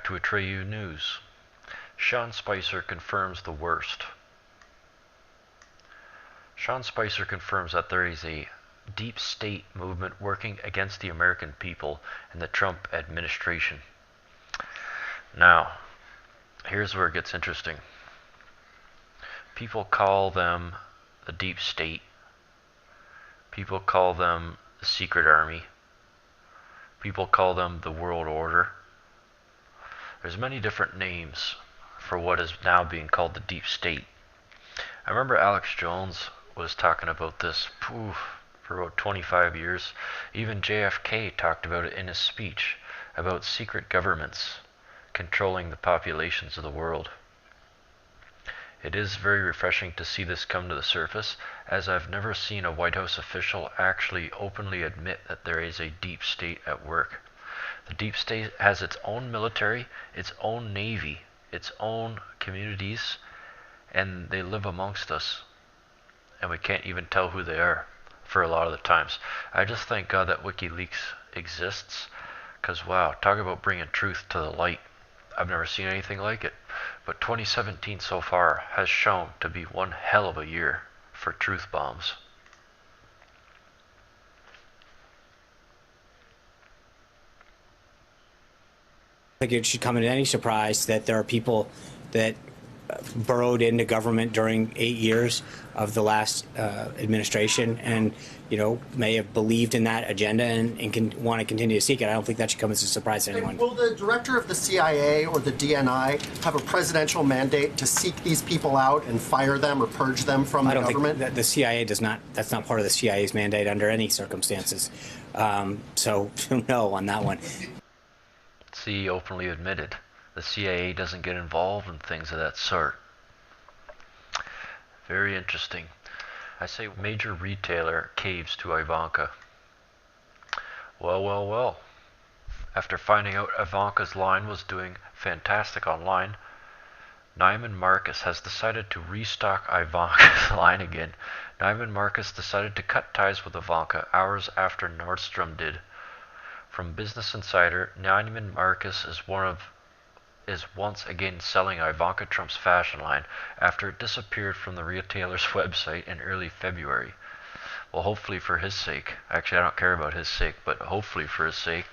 to Atreyu News. Sean Spicer confirms the worst. Sean Spicer confirms that there is a deep state movement working against the American people and the Trump administration. Now, here's where it gets interesting. People call them the deep state. People call them the secret army. People call them the world order. There's many different names for what is now being called the deep state. I remember Alex Jones was talking about this for about 25 years. Even JFK talked about it in his speech about secret governments controlling the populations of the world. It is very refreshing to see this come to the surface, as I've never seen a White House official actually openly admit that there is a deep state at work. The deep state has its own military, its own navy, its own communities, and they live amongst us, and we can't even tell who they are for a lot of the times. I just thank God that WikiLeaks exists, because wow, talk about bringing truth to the light. I've never seen anything like it, but 2017 so far has shown to be one hell of a year for truth bombs. I think it should come as any surprise that there are people that burrowed into government during 8 years of the last administration and, may have believed in that agenda and can want to continue to seek it. I don't think that should come as a surprise to anyone. Will the director of the CIA or the DNI have a presidential mandate to seek these people out and fire them or purge them from the government? I don't think the CIA does not. That's not part of the CIA's mandate under any circumstances. So no on that one. See, openly admitted, the CIA doesn't get involved in things of that sort. Very interesting. I say major retailer caves to Ivanka. Well. After finding out Ivanka's line was doing fantastic online, Neiman Marcus has decided to restock Ivanka's line again. Neiman Marcus decided to cut ties with Ivanka hours after Nordstrom did. From Business Insider, Neiman Marcus is once again selling Ivanka Trump's fashion line after it disappeared from the retailer's website in early February. Well, hopefully for his sake. Actually, I don't care about his sake, but hopefully for his sake,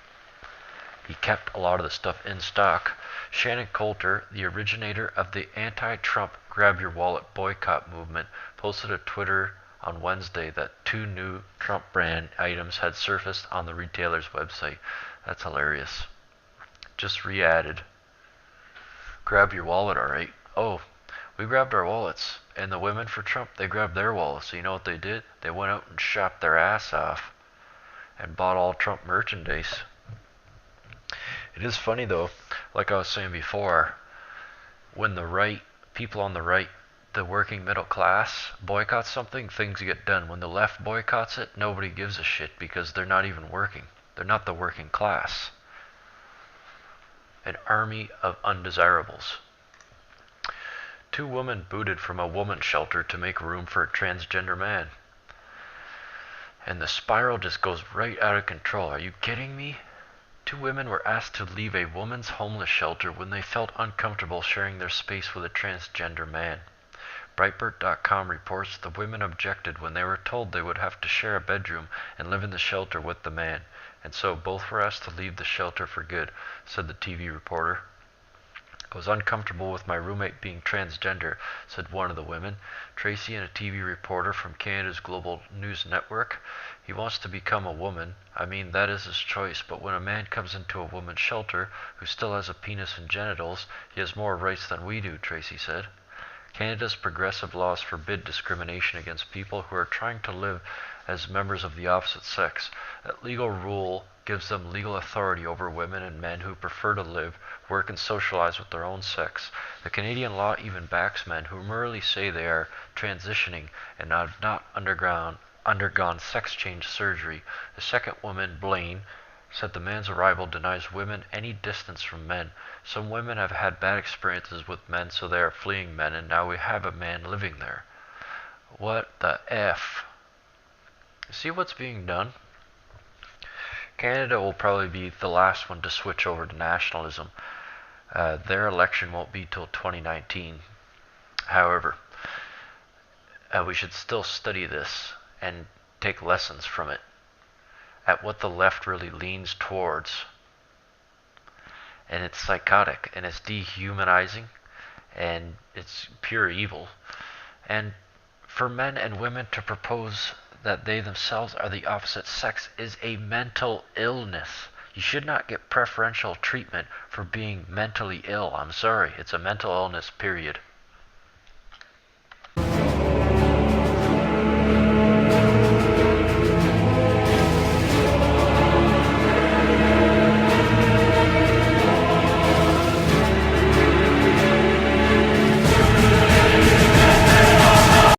he kept a lot of the stuff in stock. Shannon Coulter, the originator of the anti-Trump grab your wallet boycott movement, posted a Twitter on Wednesday that 2 new Trump brand items had surfaced on the retailer's website. That's hilarious. Just re-added. Grab your wallet, alright. Oh, we grabbed our wallets, and the women for Trump, they grabbed their wallets. So you know what they did? They went out and shopped their ass off and bought all Trump merchandise. It is funny though, like I was saying before, when the right, people on the right, the working middle class boycotts something, things get done. When the left boycotts it, nobody gives a shit because they're not even working. They're not the working class. An army of undesirables. 2 women booted from a woman's shelter to make room for a transgender man. And the spiral just goes right out of control. Are you kidding me? 2 women were asked to leave a woman's homeless shelter when they felt uncomfortable sharing their space with a transgender man. Breitbart.com reports the women objected when they were told they would have to share a bedroom and live in the shelter with the man, and so both were asked to leave the shelter for good, said the TV reporter. I was uncomfortable with my roommate being transgender, said one of the women. Tracy, and a TV reporter from Canada's Global News Network. He wants to become a woman. I mean, that is his choice, but when a man comes into a woman's shelter who still has a penis and genitals, he has more rights than we do, Tracy said. Canada's progressive laws forbid discrimination against people who are trying to live as members of the opposite sex. That legal rule gives them legal authority over women and men who prefer to live, work, and socialize with their own sex. The Canadian law even backs men who merely say they are transitioning and have not undergone sex change surgery. The second woman, Blaine, said the man's arrival denies women any distance from men. Some women have had bad experiences with men, so they are fleeing men, and now we have a man living there. What the F? See what's being done? Canada will probably be the last one to switch over to nationalism. Their election won't be till 2019. However, we should still study this and take lessons from it at what the left really leans towards. And it's psychotic, and it's dehumanizing, and it's pure evil. And for men and women to propose that they themselves are the opposite sex is a mental illness. You should not get preferential treatment for being mentally ill. I'm sorry, it's a mental illness, period.